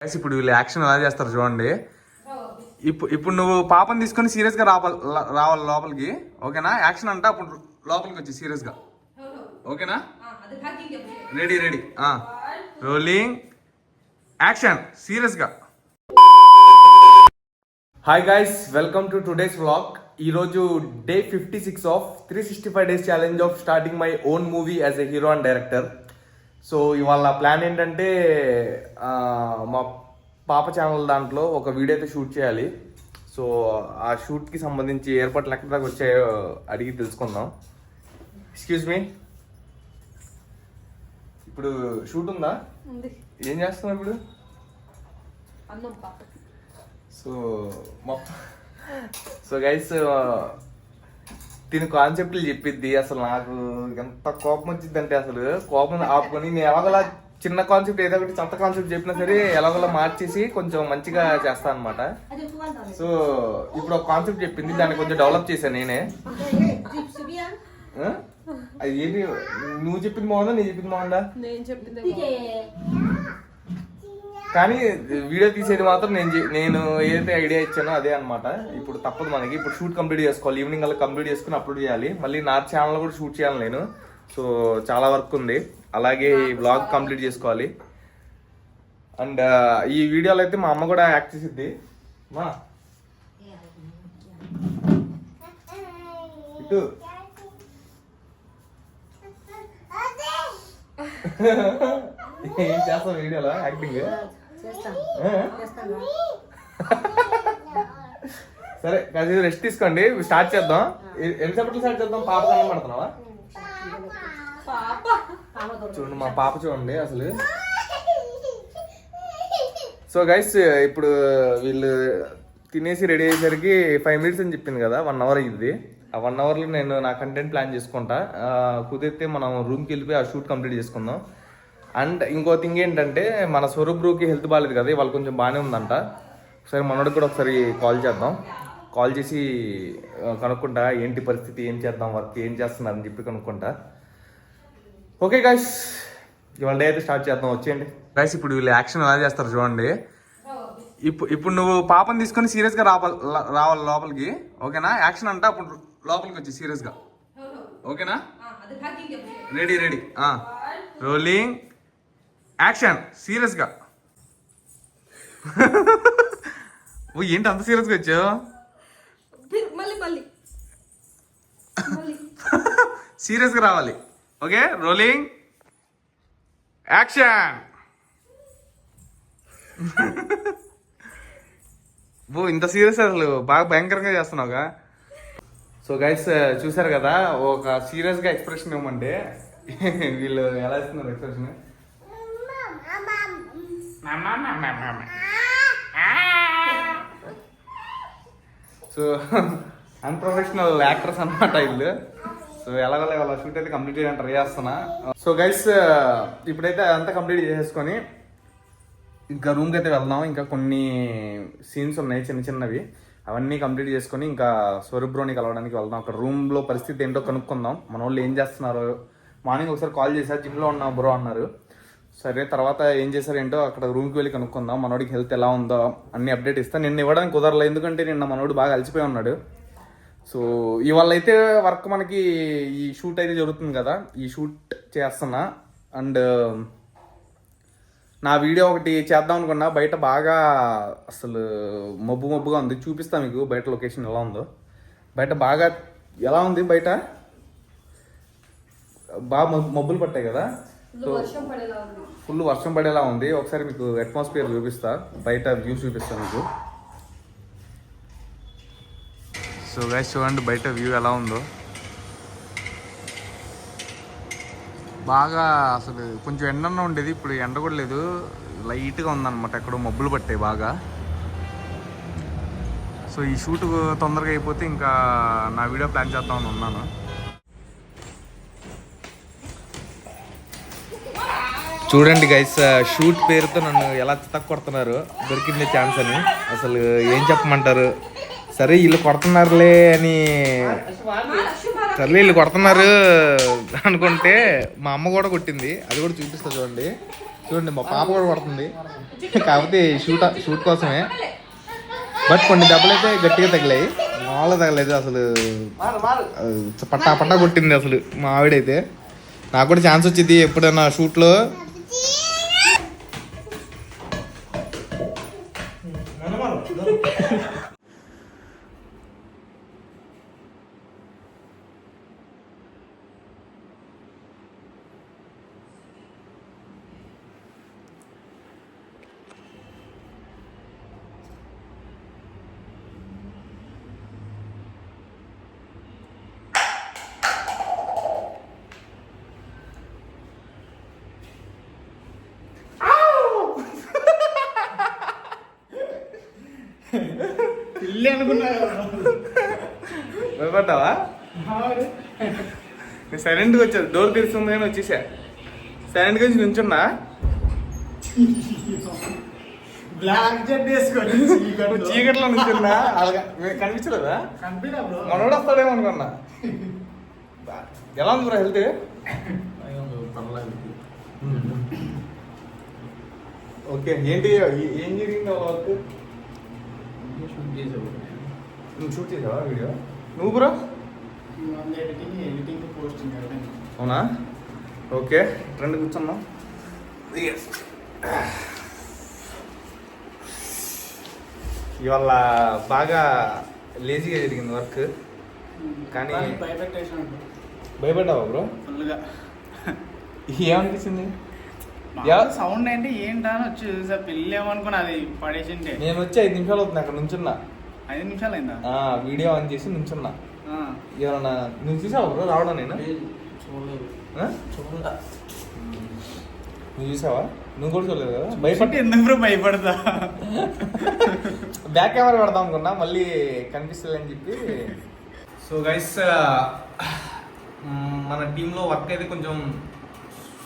ఇప్పుడు వీళ్ళు యాక్షన్ ఎలా చేస్తారు చూడండి. ఇప్పుడు నువ్వు పాపని తీసుకొని సీరియస్ గా రావాలి లోపలికి, ఓకేనా? యాక్షన్ అంటే అప్పుడు లోపలికి వచ్చి సీరియస్ గా, ఓకేనా? Ready ready, rolling action, serious గా. Hi guys, welcome to today's vlog. ఈరోజు day 56 of 365 days challenge of starting my own movie as a hero and director. So ఇవాళ ప్లాన్ ఏంటంటే మా పాప ఛానల్ దాంట్లో ఒక వీడియో అయితే షూట్ చేయాలి. సో ఆ షూట్కి సంబంధించి ఏర్పాట్లు ఎక్కడి దాకా వచ్చాయో అడిగి తెలుసుకుందాం. ఎక్స్క్యూజ్ మీ, ఇప్పుడు షూట్ ఉందా? ఏం చేస్తున్నావు ఇప్పుడు? సో గైస్, దీని కాన్సెప్ట్లు చెప్పిద్ది. అసలు నాకు ఎంత కోపం వచ్చిందంటే, అసలు కోపం ఆపుకొని నేను ఎలాగోలా చిన్న కాన్సెప్ట్ ఏదో ఒకటి చెత్త కాన్సెప్ట్ చెప్పినా సరే ఎలాగోలా మార్చేసి కొంచెం మంచిగా చేస్తాను అనమాట. సో ఇప్పుడు ఒక కాన్సెప్ట్ చెప్పింది, దాన్ని కొంచెం డెవలప్ చేశాను నేనే. అది ఏంటి, నువ్వు చెప్పింది బాగుందా నేను చెప్పింది బాగుందా? కానీ వీడియో తీసేది మాత్రం నేను ఏదైతే ఐడియా ఇచ్చానో అదే అనమాట. ఇప్పుడు తప్పదు మనకి, ఇప్పుడు షూట్ కంప్లీట్ చేసుకోవాలి. ఈవినింగ్ అలా కంప్లీట్ చేసుకుని అప్లోడ్ చేయాలి. మళ్ళీ నా ఛానల్ కూడా షూట్ చేయాలి నేను. సో చాలా వర్క్ ఉంది. అలాగే ఈ వ్లాగ్ కంప్లీట్ చేసుకోవాలి. అండ్ ఈ వీడియోలో అయితే మా అమ్మ కూడా యాక్ట్ చేసిద్ది. మా ఇటు ఏం చేస్తావు వీడియోలో యాక్టింగ్? సరే కాసేపు రెస్ట్ తీసుకోండి, స్టార్ట్ చేద్దాం. ఎంతసేపట్లో స్టార్ట్ చేద్దాం? పాప కన్నా పడుతున్నావా? చూడండి మా పాప, చూడండి అసలు. సో గైస్, ఇప్పుడు వీళ్ళు తినేసి రెడీ అయ్యేసరికి 5 minutes అని చెప్పింది కదా, 1 hour అయ్యింది. ఆ 1 hourలో నేను నా కంటెంట్ ప్లాన్ చేసుకుంటా. కుదిరితే మనం రూమ్కి వెళ్ళిపోయి ఆ షూట్ కంప్లీట్ చేసుకుందాం. అండ్ ఇంకో థింగ్ ఏంటంటే, మన స్వరూప్ బ్రోకి హెల్త్ బాగాలేదు కదా, వాళ్ళు కొంచెం బాగానే ఉందంట. ఒకసారి మనోడికి కూడా ఒకసారి కాల్ చేద్దాం. కాల్ చేసి కనుక్కుంటా ఏంటి పరిస్థితి, ఏం చేద్దాం, వర్క్ ఏం చేస్తున్నారని చెప్పి కనుక్కుంటా. ఓకే గైస్, ఇవాళ డే అయితే స్టార్ట్ చేద్దాం. వచ్చేయండి గైస్, ఇప్పుడు వీళ్ళు యాక్షన్ ఎలా చేస్తారు చూడండి. ఇప్పుడు నువ్వు పాపని తీసుకొని సీరియస్ గా రావాలి లోపలికి, ఓకేనా? యాక్షన్ అంటే అప్పుడు లోపలికి వచ్చి సీరియస్ గా, ఓకేనా? Ready ready, rolling action, serious గా. ఏంటి అంత సీరియస్ గా వచ్చావు? సీరియస్ గా రావాలి. Okay, rolling action. ఇంత సీరియస్ అసలు బాగా భయంకరంగా చేస్తున్నావుగా. సో గైస్, చూసారు కదా, ఒక సీరియస్ గా ఎక్స్ప్రెషన్ ఇవ్వమంటే వీళ్ళు ఎలా ఇస్తున్నారు ఎక్స్ప్రెషన్. సో అన్ప్రొఫెషనల్ యాక్టర్స్ అనమాట వీళ్ళు. సో ఎలాగోలా వాళ్ళ షూట్ అయితే కంప్లీట్ చేయడానికి ట్రై చేస్తున్నా. సో గైస్, ఇప్పుడైతే అదంతా కంప్లీట్ చేసేసుకొని ఇంకా రూమ్కి అయితే వెళ్దాం. ఇంకా కొన్ని సీన్స్ ఉన్నాయి చిన్న చిన్నవి, అవన్నీ కంప్లీట్ చేసుకొని ఇంకా స్వరూప్ బ్రోని కలవడానికి వెళ్దాం. అక్కడ రూమ్లో పరిస్థితి ఏంటో కనుక్కుందాం. మన వాళ్ళు ఏం చేస్తున్నారు. మార్నింగ్ ఒకసారి కాల్ చేశారు, జిమ్లో ఉన్నా బ్రో అన్నారు. సరే, తర్వాత ఏం చేశారు ఏంటో అక్కడ రూమ్కి వెళ్ళి కనుక్కుందాం. మనోడికి హెల్త్ ఎలా ఉందో అన్ని అప్డేట్ ఇస్తాను. నిన్న ఇవ్వడానికి కుదరలేదు, ఎందుకంటే నిన్న మనోడు బాగా అలసిపోయి ఉన్నాడు. సో ఇవాళ అయితే వర్క్ మనకి ఈ షూట్ అయితే జరుగుతుంది కదా, ఈ షూట్ చేస్తున్నా. అండ్ నా వీడియో ఒకటి చేద్దాం అనుకున్నా. బయట బాగా అసలు మబ్బుగా ఉంది, చూపిస్తా మీకు బయట లొకేషన్ ఎలా ఉందో. బయట బాగా ఎలా ఉంది, బయట బాగా మబ్బులు పట్టాయి కదా. సో ఫుల్ వర్షం పడేలా ఉంది. ఒకసారి మీకు అట్మాస్ఫియర్ చూపిస్తా, బయట వ్యూ చూపిస్తాను మీకు. సో గైస్, చూడండి బయట వ్యూ ఎలా ఉందో. బాగా అసలు కొంచెం ఎండన్న ఉండేది, ఇప్పుడు ఎండ కూడా లేదు, లైట్గా ఉందన్నమాట. ఎక్కడో మబ్బులు పట్టాయి బాగా. సో ఈ షూట్ తొందరగా అయిపోతే ఇంకా నా వీడియో ప్లాన్ చేద్దామని ఉన్నాను. చూడండి గైస్, షూట్ పేరుతో నన్ను ఎలా కొడుతున్నారు, దొరికిందే ఛాన్స్ అని. అసలు ఏం చెప్పమంటారు. సరే వీళ్ళు కొడుతున్నారులే అని, సర్లే వీళ్ళు కొడుతున్నారు అనుకుంటే మా అమ్మ కూడా కొట్టింది. అది కూడా చూపిస్తా చూడండి. చూడండి మా పాప కూడా పడుతుంది, కాకపోతే షూట్ కోసమే. బట్ కొన్ని దెబ్బలు అయితే గట్టిగా తగిలాయి, మామూలుగా తగలేదు అసలు, పట్టా పట్టా కొట్టింది అసలు మా ఆవిడైతే. నాకు కూడా ఛాన్స్ వచ్చింది ఎప్పుడైనా షూట్లో. ఇల్లు అనుకున్నా భయపడ్డావా? నేను సైలెంట్గా వచ్చాను, డోర్ తెరుస్తుంది కానీ వచ్చేసా. సైలెంట్గా వచ్చి నుంచున్నా, బ్లాక్ జెట్ వేసుకొని చీకట్లో నుంచున్నా. అలాగా కనిపించలేదా? మనోడు వస్తాడేమో అనుకున్నా. ఎలా ఉంది బ్రో హెల్త్? ఓకే, ఏంటి ఏం జరిగింది వర్క్? నువ్వు షూట్ చేసావా వీడియో? నువ్వు బ్రో? Editing posting. అవునా? ఓకే, రండి కూర్చున్నాం. ఇవాళ బాగా లేజీగా జరిగింది వర్క్, కానీ భయపడ్డావా బ్రో? ఫుల్గా. ఏమనిపించింది? సౌండ్ అంటే ఏంటా అని వచ్చి చూసా, పెళ్ళి ఏమనుకున్నా అది పడేసింటే. నేను వచ్చి 5 నిమిషాలు అవుతుంది అక్కడ నుంచున్నా. 5 నిమిషాలు అయిందా? వీడియో ఆన్ చేసి నుంచున్నా. ఏమన్నా నువ్వు చూసావా బ్రో రావడం? నేను నువ్వు చూసావా? నువ్వు కూడా చూడలేదు కదా? భయపడి ఎందుకు బ్రో భయపడతా? బ్యాక్ కెమెరా పెడదాం అనుకున్నా, మళ్ళీ కనిపిస్తుంది అని చెప్పి. సో గైస్, మన టీంలో వర్క్ అయితే కొంచెం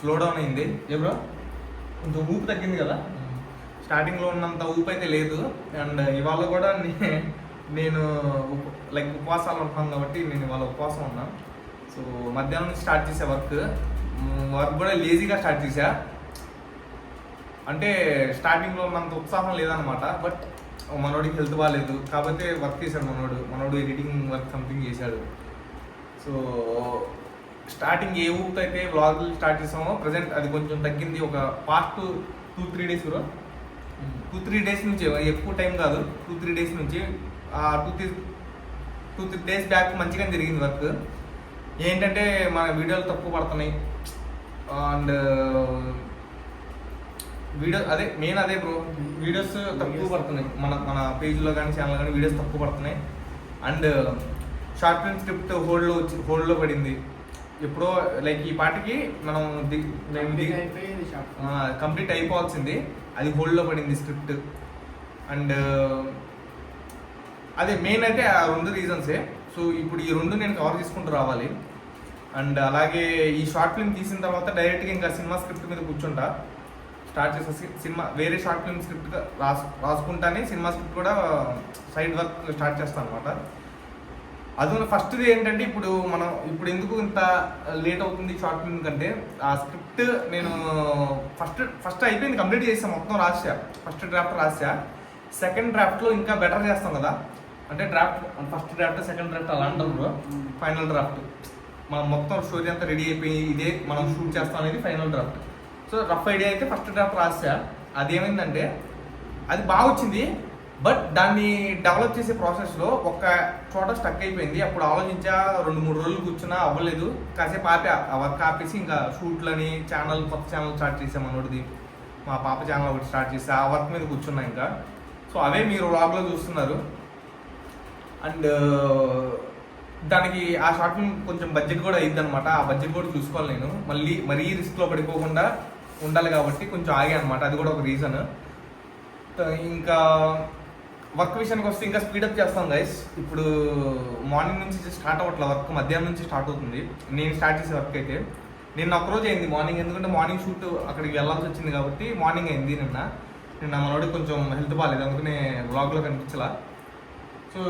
స్లో డౌన్ అయింది. ఏ బ్రో, కొంచెం ఊపు తగ్గింది కదా, స్టార్టింగ్లో ఉన్నంత ఊపు అయితే లేదు. అండ్ ఇవాళ కూడా నేను లైక్ ఉపవాసాలు ఉంటున్నాను కాబట్టి నేను ఇవాళ ఉపవాసం ఉన్నా. సో మధ్యాహ్నం నుంచి స్టార్ట్ చేసే వర్క్ కూడా లేజీగా స్టార్ట్ చేసా. అంటే స్టార్టింగ్లో ఉన్నంత ఉత్సాహం లేదనమాట. బట్ మనోడికి హెల్త్ బాగాలేదు కాబట్టి వర్క్ చేశాడు మనోడు ఎడిటింగ్ వర్క్ సంథింగ్ చేశాడు. సో స్టార్టింగ్ ఏ ఊపితో అయితే వ్లాగులు స్టార్ట్ చేసామో ప్రజెంట్ అది కొంచెం తగ్గింది. ఒక పాస్ట్ 2-3 డేస్ బ్రో, 2-3 డేస్ నుంచి, ఎక్కువ టైం కాదు, 2-3 డేస్ నుంచి. 2-3 డేస్ బ్యాక్ మంచిగా జరిగింది వర్క్. ఏంటంటే మన వీడియోలు తక్కువ పడుతున్నాయి. అండ్ వీడియో అదే మెయిన్ అదే బ్రో, వీడియోస్ తక్కువ పడుతున్నాయి మన పేజ్లో కానీ ఛానల్ కానీ వీడియోస్ తక్కువ పడుతున్నాయి. అండ్ షార్ట్ ఫిల్మ్ స్క్రిప్ట్ హోల్డ్లో పడింది ఎప్పుడో. లైక్ ఈ పాటికి మనం కంప్లీట్ అయిపోవాల్సింది, అది హోల్డ్లో పడింది స్క్రిప్ట్. అండ్ అదే మెయిన్ అయితే ఆ 2 రీజన్సే. సో ఇప్పుడు ఈ 2 నేను కవర్ చేసుకుంటూ రావాలి. అండ్ అలాగే ఈ షార్ట్ ఫిల్మ్ తీసిన తర్వాత డైరెక్ట్గా ఇంకా సినిమా స్క్రిప్ట్ మీద కూర్చుంటా. స్టార్ట్ చేసే సినిమా వేరే షార్ట్ ఫిల్మ్ స్క్రిప్ట్ రాసుకుంటానే సినిమా స్క్రిప్ట్ కూడా సైడ్ వర్క్ స్టార్ట్ చేస్తాను అనమాట. అది ఫస్ట్ది ఏంటంటే ఇప్పుడు ఎందుకు ఇంత లేట్ అవుతుంది షార్ట్ ఫిల్మ్ కంటే, ఆ స్క్రిప్ట్ నేను ఫస్ట్ అయిపోయింది, కంప్లీట్ చేసా, మొత్తం రాసా. ఫస్ట్ డ్రాఫ్ట్ రాసా. సెకండ్ డ్రాఫ్ట్లో ఇంకా బెటర్ చేస్తాం కదా, అంటే ఫస్ట్ డ్రాఫ్ట్ సెకండ్ డ్రాఫ్ట్ అలా అంటారు. ఫైనల్ డ్రాఫ్ట్ మనం మొత్తం స్టోరీ అంతా రెడీ అయిపోయి ఇదే మనం షూట్ చేస్తాం అనేది final draft. So rough idea అయితే ఫస్ట్ డ్రాఫ్ట్ రాసా. అదేమైందంటే అది బాగా వచ్చింది, బట్ దాన్ని డెవలప్ చేసే ప్రాసెస్లో ఒక చోట స్టక్ అయిపోయింది. అప్పుడు ఆలోచించా, 2-3 రోజులు కూర్చున్నా, అవ్వలేదు. కాసేపు ఆ వర్క్ ఆపేసి ఇంకా షూట్లని కొత్త ఛానల్ స్టార్ట్ చేసాం. మనోడిది మా పాప ఛానల్ ఒకటి స్టార్ట్ చేసి ఆ వర్క్ మీద కూర్చున్నా ఇంకా. సో అవే మీరు వ్లాగ్లో చూస్తున్నారు. అండ్ దానికి ఆ షార్ట్ ఫిల్మ్ కొంచెం బడ్జెట్ కూడా అయింది అనమాట. ఆ బడ్జెట్ కూడా చూసుకోవాలి నేను, మరీ రిస్క్లో పడిపోకుండా ఉండాలి కాబట్టి కొంచెం ఆగా అనమాట. అది కూడా ఒక రీజన్. ఇంకా వర్క్ విషయానికి వస్తే ఇంకా స్పీడప్ చేస్తాం గైస్. ఇప్పుడు మార్నింగ్ నుంచి స్టార్ట్ అవ్వట్లే వర్క్, మధ్యాహ్నం నుంచి స్టార్ట్ అవుతుంది. నేను స్టార్ట్ చేసే వర్క్ అయితే నిన్న ఒక్కరోజు అయింది మార్నింగ్, ఎందుకంటే మార్నింగ్ షూట్ అక్కడికి వెళ్ళాల్సి వచ్చింది కాబట్టి మార్నింగ్ అయింది నిన్న మనోడికి కొంచెం హెల్త్ బాగాలేదు, అందుకనే వ్లాగ్లో కనిపించలా. సో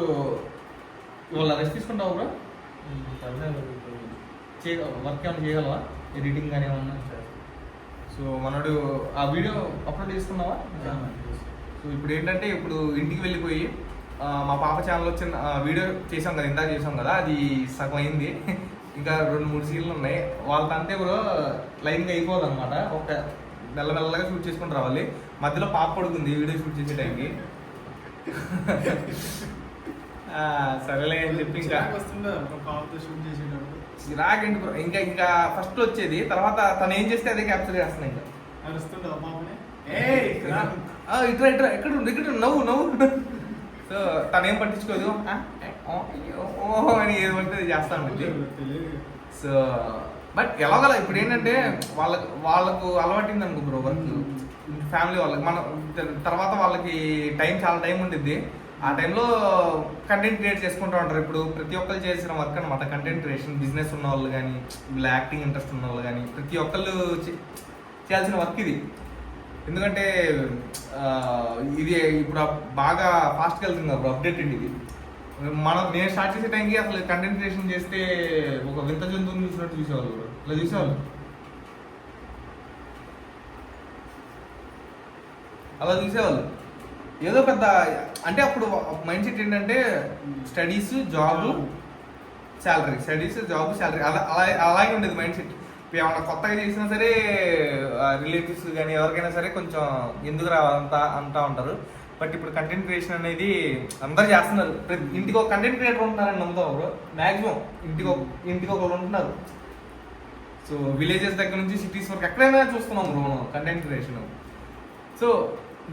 ఇవాళ రెస్ట్ తీసుకుంటావు బ్రో? వర్క్ ఏమైనా చేయగలవా? ఎడిటింగ్ కానీ ఏమన్నా? సో మనోడు ఆ వీడియో అప్లోడ్ చేసుకున్నావా? సో ఇప్పుడు ఏంటంటే ఇప్పుడు ఇంటికి వెళ్ళిపోయి మా పాప ఛానల్ వచ్చిన వీడియో చేసాం కదా, ఇందాక చేసాం కదా, అది సగం అయింది. ఇంకా 2-3 సీన్లు ఉన్నాయి. వాళ్ళతో అంతే బ్రో లైన్గా అయిపోదు అనమాట. ఒక మెల్లమెల్లగా షూట్ చేసుకుని రావాలి. మధ్యలో పాప పడుకుంది వీడియో షూట్ చేసే టైంకి. సరేలే అని చెప్పి ఇంకా చిరాకండి బ్రో. ఇంకా ఫస్ట్ వచ్చేది, తర్వాత తను ఏం చేస్తే అదే క్యాప్చర్ చేస్తున్నా. ఇంకా ఇట్రా ఇక్కడ నవ్వు. సో తనేం పట్టించుకోదు, అని ఏది పడితే చేస్తాను. సో బట్ ఎలాగలా ఇప్పుడు ఏంటంటే వాళ్ళకు అలవాటింది అనుకో బ్రో వర్క్, ఫ్యామిలీ వాళ్ళకి. మన తర్వాత వాళ్ళకి చాలా టైం ఉండిద్ది. ఆ టైంలో కంటెంట్ క్రియేట్ చేసుకుంటూ ఉంటారు. ఇప్పుడు ప్రతి ఒక్కరు చేసిన వర్క్ అనమాట కంటెంట్ క్రియేషన్. బిజినెస్ ఉన్న వాళ్ళు కానీ, యాక్టింగ్ ఇంట్రెస్ట్ ఉన్న వాళ్ళు కానీ, ప్రతి ఒక్కళ్ళు చేయాల్సిన వర్క్ ఇది. ఎందుకంటే ఇది ఇప్పుడు బాగా ఫాస్ట్గా వెళ్తుంది అప్పుడు అప్డేటెడ్ ఇది. నేను స్టార్ట్ చేసే టైంకి అసలు కంటెంట్ క్రియేషన్ చేస్తే ఒక వింత జంతువుని చూసినట్టు చూసేవాళ్ళు కూడా. ఇలా చూసేవాళ్ళు, అలా చూసేవాళ్ళు. ఏదో పెద్ద అంటే అప్పుడు మైండ్ సెట్ ఏంటంటే స్టడీస్ జాబ్ శాలరీ అలాగే ఉండేది మైండ్ సెట్. ఏమన్నా కొత్తగా చేసినా సరే రిలేటివ్స్ కానీ ఎవరికైనా సరే కొంచెం ఎందుకు అంటా ఉంటారు. బట్ ఇప్పుడు కంటెంట్ క్రియేషన్ అనేది అందరు చేస్తున్నారు. ఇంటికి ఒక కంటెంట్ క్రియేటర్ ఉంటున్నారని నమ్ముతాం బ్రో. మ్యాక్సిమం ఇంటికి ఒకరు ఉంటున్నారు. సో విలేజెస్ దగ్గర నుంచి సిటీస్ వరకు ఎక్కడైనా చూస్తున్నాం బ్రో మనం కంటెంట్ క్రియేషన్. సో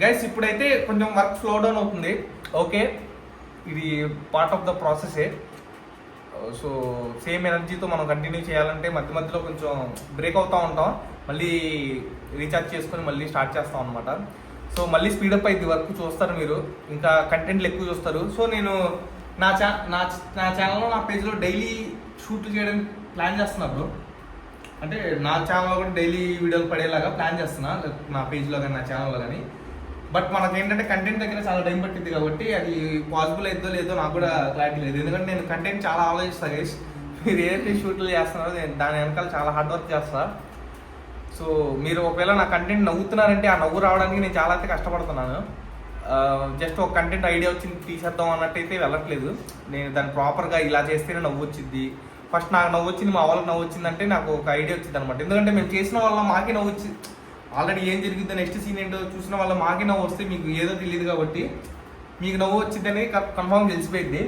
గైస్ ఇప్పుడైతే కొంచెం వర్క్ స్లో డౌన్ అవుతుంది. ఓకే, ఇది పార్ట్ ఆఫ్ ద ప్రాసెసే. సో సేమ్ ఎనర్జీతో మనం కంటిన్యూ చేయాలంటే మధ్య మధ్యలో కొంచెం బ్రేక్ అవుతూ ఉంటాం. మళ్ళీ రీఛార్జ్ చేసుకొని మళ్ళీ స్టార్ట్ చేస్తాం అనమాట. సో మళ్ళీ స్పీడప్ అయింది వర్క్, చూస్తారు మీరు. ఇంకా కంటెంట్లు ఎక్కువ చూస్తారు. సో నేను నా ఛానల్లో నా పేజ్లో డైలీ షూట్లు చేయడానికి ప్లాన్ చేస్తున్నారు. అంటే నా ఛానల్లో కూడా డైలీ వీడియోలు పడేలాగా ప్లాన్ చేస్తున్నా, నా పేజ్లో కానీ నా ఛానల్లో కానీ. బట్ మనకి ఏంటంటే కంటెంట్ దగ్గర చాలా టైం పట్టింది కాబట్టి అది పాసిబుల్ అవుతుందో లేదో నాకు కూడా క్లారిటీ లేదు. ఎందుకంటే నేను కంటెంట్ చాలా ఆలోచిస్తాను గైస్. మీరు ఏదైతే షూట్లు చేస్తున్నారో నేను దాని వెనకాల చాలా హార్డ్ వర్క్ చేస్తా. సో మీరు ఒకవేళ నా కంటెంట్ నవ్వుతున్నారంటే ఆ నవ్వు రావడానికి నేను చాలా అయితే కష్టపడుతున్నాను. జస్ట్ ఒక కంటెంట్ ఐడియా వచ్చింది తీసేద్దాం అన్నట్టయితే వెళ్ళట్లేదు. నేను దాన్ని ప్రాపర్గా ఇలా చేస్తేనే నవ్వు వచ్చింది. ఫస్ట్ నాకు నవ్వు వచ్చింది, మా వాళ్ళకి నవ్వు వచ్చిందంటే నాకు ఒక ఐడియా వచ్చింది అనమాట. ఎందుకంటే మేము చేసిన వాళ్ళ మాకే నవ్వు వచ్చింది. ఆల్రెడీ ఏం జరిగిందో నెక్స్ట్ సీన్ ఏంటో చూసిన వాళ్ళ మాకే నవ్వు వస్తే మీకు ఏదో తెలియదు కాబట్టి మీకు నవ్వు వచ్చింది అనేది కన్ఫర్మ్ తెలిసిపోయింది.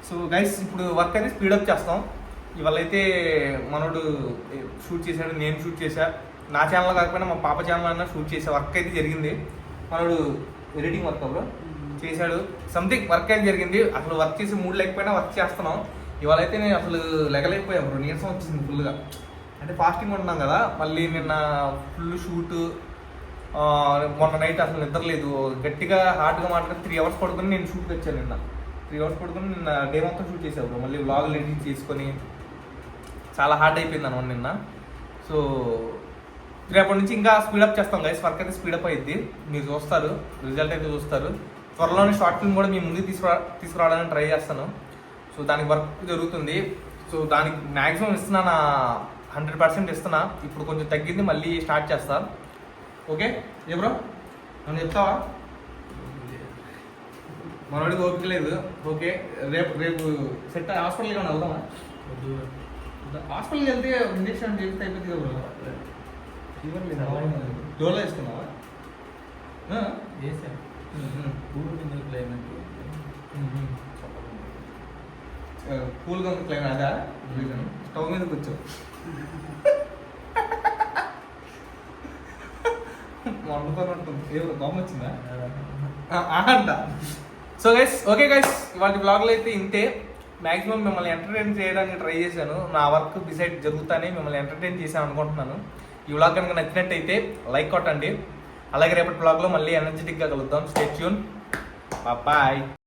సో గైస్ ఇప్పుడు వర్క్ అయితే స్పీడప్ చేస్తాం. ఇవాళ అయితే మనోడు షూట్ చేశాడు, నేను షూట్ చేశా. నా ఛానల్ కాకపోయినా మా పాప ఛానల్ అయినా షూట్ చేసే వర్క్ అయితే జరిగింది. మనోడు ఎడిటింగ్ వర్క్ బ్రో చేశాడు. సంథింగ్ వర్క్ అయితే జరిగింది. అసలు వర్క్ చేసి మూడు లేకపోయినా వర్క్ చేస్తున్నాం. ఇవాళ అయితే నేను అసలు లెగలేకపోయాను బ్రో, నీరసం వచ్చింది ఫుల్గా. అంటే ఫాస్టింగ్ ఉంటున్నాం కదా, మళ్ళీ నిన్న ఫుల్ షూట్. మొన్న నైట్ అసలు నిద్రలేదు. గట్టిగా హార్డ్గా మాట్లాడి 3 hours పడుకొని నేను షూట్కి వచ్చాను. నిన్న 3 hours పడుకొని నిన్న డే మొత్తం షూట్ చేసావు. మళ్ళీ వ్లాగులు ఎడిట్ చేసుకొని చాలా హార్డ్ అయిపోయింది అనమాట నిన్న. సో రేపటి నుంచి ఇంకా స్పీడప్ చేస్తాం గైస్. వర్క్ అయితే స్పీడప్ అయ్యిద్ది, మీరు చూస్తారు, రిజల్ట్ అయితే చూస్తారు. త్వరలోనే షార్ట్ ఫిల్మ్ కూడా మీ ముందుకు తీసుకురావడానికి ట్రై చేస్తాను. సో దానికి వర్క్ జరుగుతుంది. సో దానికి మ్యాక్సిమం ఇస్తున్నా, 100% ఇస్తున్నా. ఇప్పుడు కొంచెం తగ్గింది, మళ్ళీ స్టార్ట్ చేస్తా. ఓకే ఏ బ్రో నన్ను చెప్తావా? మనోడికి ఓపిక లేదు. ఓకే రేపు సెట్ హాస్పిటల్కి ఏమైనా వెళ్దామా? హాస్పిటల్కి వెళ్తే ఇంజక్షన్ చేస్తే అయిపోతుంది కదా బ్రో. ఫీవర్ లేదు, డోలో వేసుకున్నావా? కూల్గా ఉంది క్లైమేట్. అదా స్టవ్ మీద కూర్చో. వండుకొని ఉంటుంది. ఏమో దోమ వచ్చిందా అంట. సో గైస్ ఓకే గైస్, ఇవాళ బ్లాగ్లో అయితే ఇంతే. మ్యాక్సిమం మిమ్మల్ని ఎంటర్టైన్ చేయడానికి ట్రై చేశాను. నా వర్క్ డిసైడ్ జరుగుతానే మిమ్మల్ని ఎంటర్టైన్ చేశాను అనుకుంటున్నాను. ఈ వ్లాగ్ కనుక నచ్చినట్టయితే లైక్ కొట్టండి. అలాగే రేపటి బ్లాగ్లో మళ్ళీ ఎనర్జెటిక్గా కలుద్దాం. Stay tune. బాయ్.